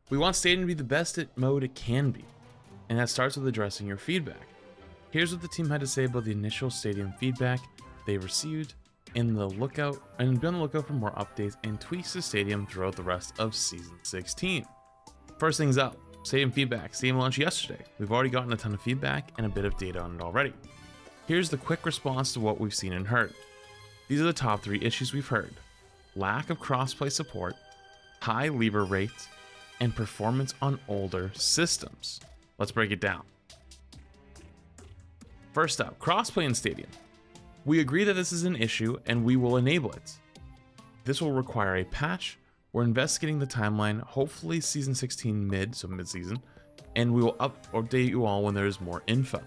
We want Stadium to be the best mode it can be, and that starts with addressing your feedback. Here's what the team had to say about the initial Stadium feedback they received, and be on the lookout for more updates and tweaks to Stadium throughout the rest of Season 16. First things up, Stadium feedback. Stadium launched yesterday. We've already gotten a ton of feedback and a bit of data on it already. Here's the quick response to what we've seen and heard. These are the top 3 issues we've heard: lack of crossplay support, high lever rates, and performance on older systems. Let's break it down. First up, crossplay in Stadium. We agree that this is an issue and we will enable it. This will require a patch. We're investigating the timeline, hopefully Season 16 mid-season, and we will update you all when there's more info.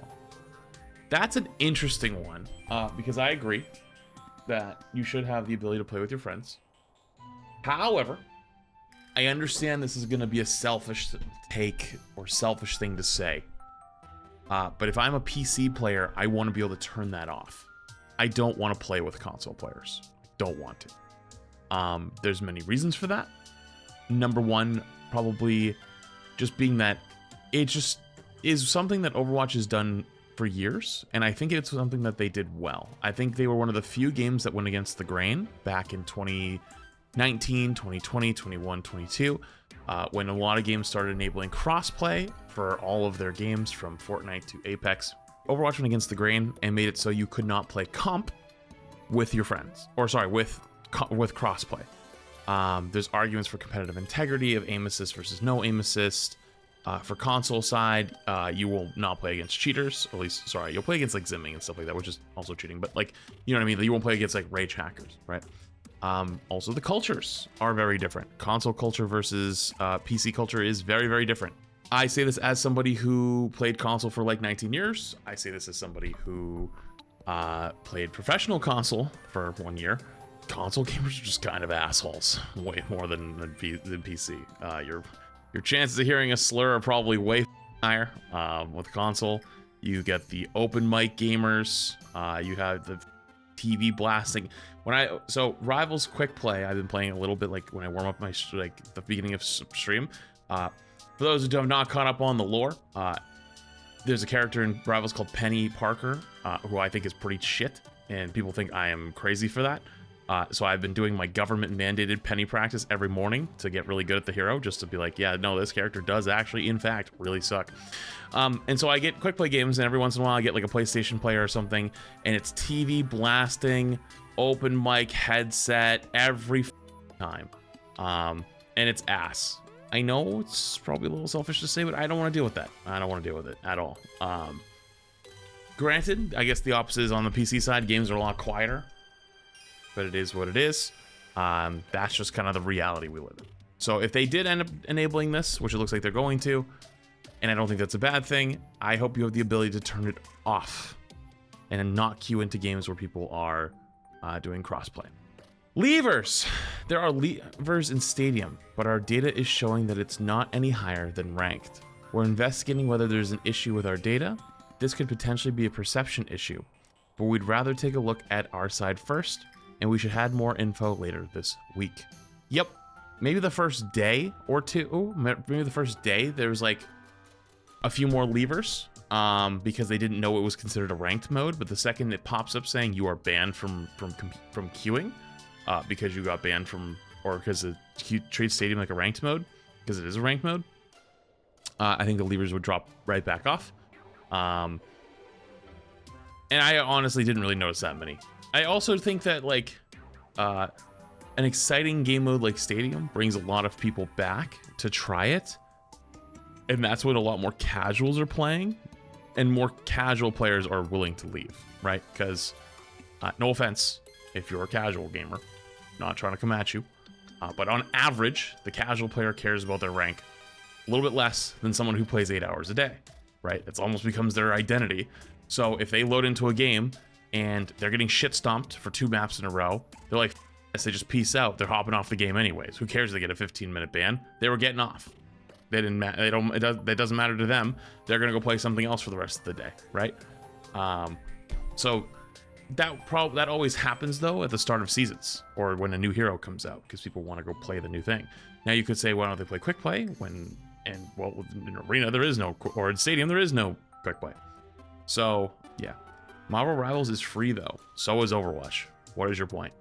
That's an interesting one, because I agree that you should have the ability to play with your friends. However, I understand this is going to be a selfish take or selfish thing to say. But if I'm a PC player, I want to be able to turn that off. I don't want to play with console players. I don't want to. There's many reasons for that. Number one, probably just being that it just is something that Overwatch has done for years, and I think it's something that they did well. I think they were one of the few games that went against the grain back in 2019, 2020, 21, 22, when a lot of games started enabling crossplay for all of their games from Fortnite to Apex. Overwatch went against the grain and made it so you could not play comp with your friends, or sorry, with crossplay. There's arguments for competitive integrity of aim assist versus no aim assist. For console side, you will not play against cheaters, or at least, sorry, you'll play against like zimming and stuff like that, which is also cheating, but like, you know what I mean? You won't play against like rage hackers, right? Also, the cultures are very different. Console culture versus PC culture is very, very different. I say this as somebody who played console for like 19 years. I say this as somebody who played professional console for 1 year. Console gamers are just kind of assholes, way more than PC. Your chances of hearing a slur are probably way higher with console. You get the open mic gamers. You have the TV blasting. So Rivals Quick Play, I've been playing a little bit like when I warm up my the beginning of stream. For those who have not caught up on the lore, there's a character in Rivals called Penny Parker, who I think is pretty shit, and people think I am crazy for that. So I've been doing my government mandated penny practice every morning to get really good at the hero, just to be like, yeah, no, this character does actually, in fact, really suck. And so I get quick play games, and every once in a while I get like a PlayStation player or something, and it's TV blasting, open mic headset every time. And it's ass. I know it's probably a little selfish to say, but I don't want to deal with that. I don't want to deal with it at all. Granted, I guess the opposite is on the PC side. Games are a lot quieter, but it is what it is. That's just kind of the reality we live in. So if they did end up enabling this, which it looks like they're going to, and I don't think that's a bad thing, I hope you have the ability to turn it off and not queue into games where people are doing crossplay. Levers! There are levers in Stadium, but our data is showing that it's not any higher than ranked. We're investigating whether there's an issue with our data. This could potentially be a perception issue, but we'd rather take a look at our side first, and we should have more info later this week. Yep, maybe the first day or two, maybe the first day, there's like a few more levers, because they didn't know it was considered a ranked mode, but the second it pops up saying you are banned from queuing, because you got banned from, or because it treats Stadium like a ranked mode, because it is a ranked mode, I think the levers would drop right back off. And I honestly didn't really notice that many. I also think that like an exciting game mode like Stadium brings a lot of people back to try it, and that's when a lot more casuals are playing, and more casual players are willing to leave, right? Because no offense if you're a casual gamer, not trying to come at you, but on average, the casual player cares about their rank a little bit less than someone who plays 8 hours a day, right? It's almost becomes their identity. So if they load into a game and they're getting shit stomped for 2 maps in a row, they're like, they just peace out. They're hopping off the game anyways. Who cares if they get a 15-minute ban? They were getting off. They didn't. It doesn't matter to them. They're gonna go play something else for the rest of the day, right? So that always happens though at the start of seasons or when a new hero comes out, because people want to go play the new thing. Now you could say, why don't they play quick play when, and well, in Arena there is no, or in Stadium there is no quick play. So yeah, Marvel Rivals is free though. So is Overwatch. What is your point?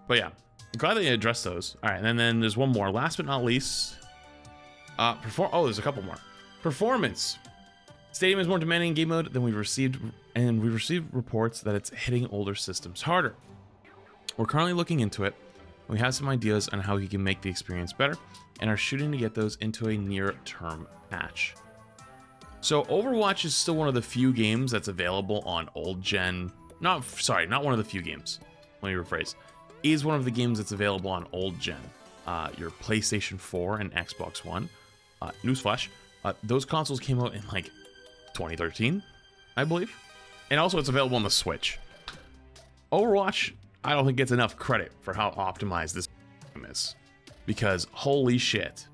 But yeah, I'm glad they addressed those. All right, and then there's one more. Last but not least, oh, there's a couple more. Performance. Stadium is more demanding in game mode than we've received, and we've received reports that it's hitting older systems harder. We're currently looking into it. We have some ideas on how we can make the experience better, and are shooting to get those into a near-term patch. So Overwatch is still one of the few games that's available on old gen. Not one of the few games. Let me rephrase. Is one of the games that's available on old gen. Your PlayStation 4 and Xbox One. Newsflash. Those consoles came out in like 2013, I believe. And also it's available on the Switch. Overwatch, I don't think gets enough credit for how optimized this game is. Because holy shit,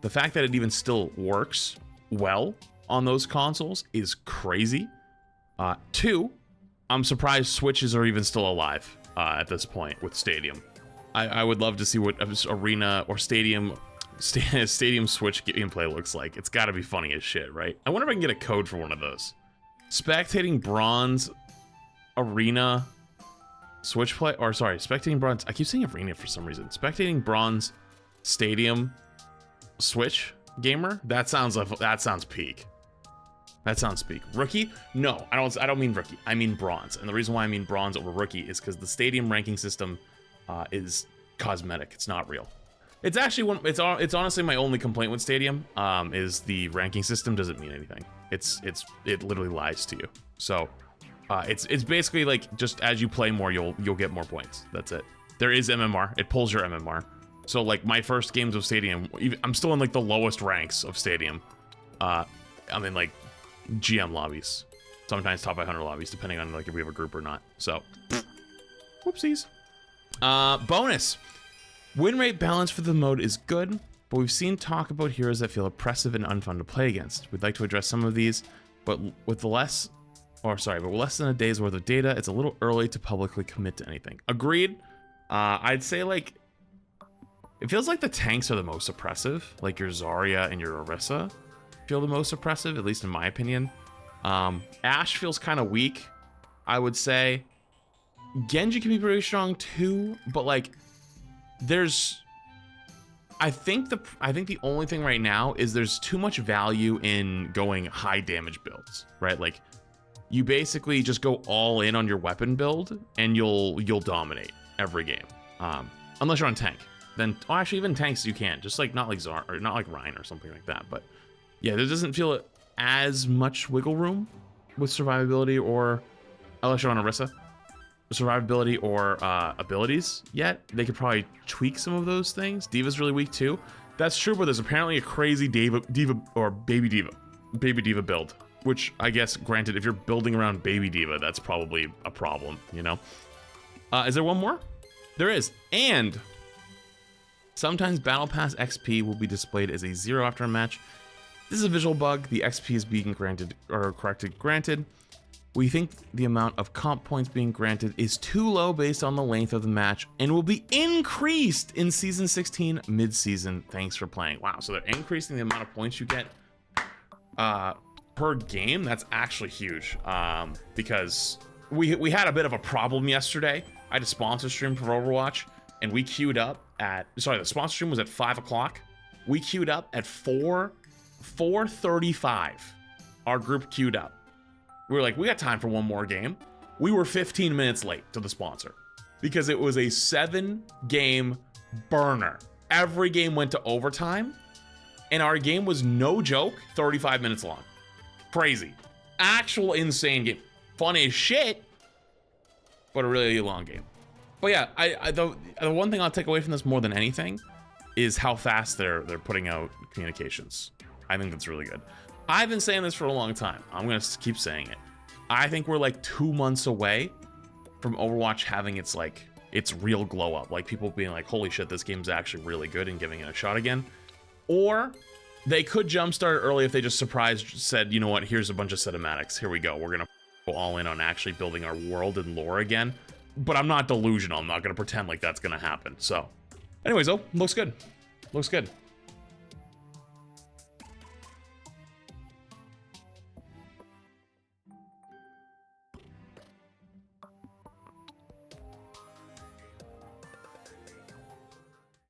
the fact that it even still works well on those consoles is crazy. Two, I'm surprised Switches are even still alive at this point with Stadium. I would love to see what Arena or Stadium Switch gameplay looks like. It's got to be funny as shit, right? I wonder if I can get a code for one of those. Spectating Bronze Arena Switch play, or sorry, Spectating Bronze. I keep saying Arena for some reason. Spectating Bronze Stadium Switch gamer. That sounds peak. That sounds peak. Rookie? No, I don't mean rookie. I mean bronze. And the reason why I mean bronze over rookie is because the Stadium ranking system is cosmetic. It's not real. It's actually it's honestly my only complaint with Stadium is the ranking system doesn't mean anything. It literally lies to you. So it's basically like just as you play more, you'll get more points. That's it. There is MMR. It pulls your MMR. So like my first games of Stadium, I'm still in like the lowest ranks of Stadium. I'm in like GM lobbies, sometimes top 500 lobbies, depending on like if we have a group or not. So, whoopsies. Bonus. Win rate balance for the mode is good, but we've seen talk about heroes that feel oppressive and unfun to play against. We'd like to address some of these, but with less than a day's worth of data, it's a little early to publicly commit to anything. Agreed. I'd say like, it feels like the tanks are the most oppressive, like your Zarya and your Orisa feel the most oppressive, at least in my opinion. Ashe feels kind of weak, I would say. Genji can be pretty strong too, but like I think the only thing right now is there's too much value in going high damage builds, right? Like you basically just go all in on your weapon build and you'll dominate every game. Unless you're on tank. Then actually even tanks you can, just like not like Zar or not like Ryan or something like that, but yeah, there doesn't feel as much wiggle room with survivability or unless you're on Orisa. Survivability or abilities yet. They could probably tweak some of those things. Diva's really weak too. That's true, but there's apparently a crazy diva or baby diva build, which I guess granted if you're building around baby diva, that's probably a problem, you know. Is there one more? There is. And sometimes Battle Pass XP will be displayed as a 0 after a match. This is a visual bug. The XP is being granted. We think the amount of comp points being granted is too low based on the length of the match and will be increased in Season 16 mid-season. Thanks for playing. Wow, so they're increasing the amount of points you get per game. That's actually huge because we had a bit of a problem yesterday. I had a sponsor stream for Overwatch and we queued up at, sorry, the sponsor stream was at 5 o'clock. We queued up at 4:35. Our group queued up. We were like, we got time for one more game. We were 15 minutes late to the sponsor because it was a 7-game burner. Every game went to overtime and our game was no joke 35 minutes long. Crazy. Actual insane game. Fun as shit, but a really long game. But yeah, the one thing I'll take away from this more than anything is how fast they're putting out communications. I think that's really good. I've been saying this for a long time. I'm gonna keep saying it. I think we're like 2 months away from Overwatch having its real glow up. Like people being like, holy shit, this game's actually really good and giving it a shot again. Or they could jumpstart early if they just said, you know what, here's a bunch of cinematics. Here we go. We're gonna go all in on actually building our world and lore again. But I'm not delusional. I'm not gonna pretend like that's gonna happen. So anyways, though, looks good. Looks good.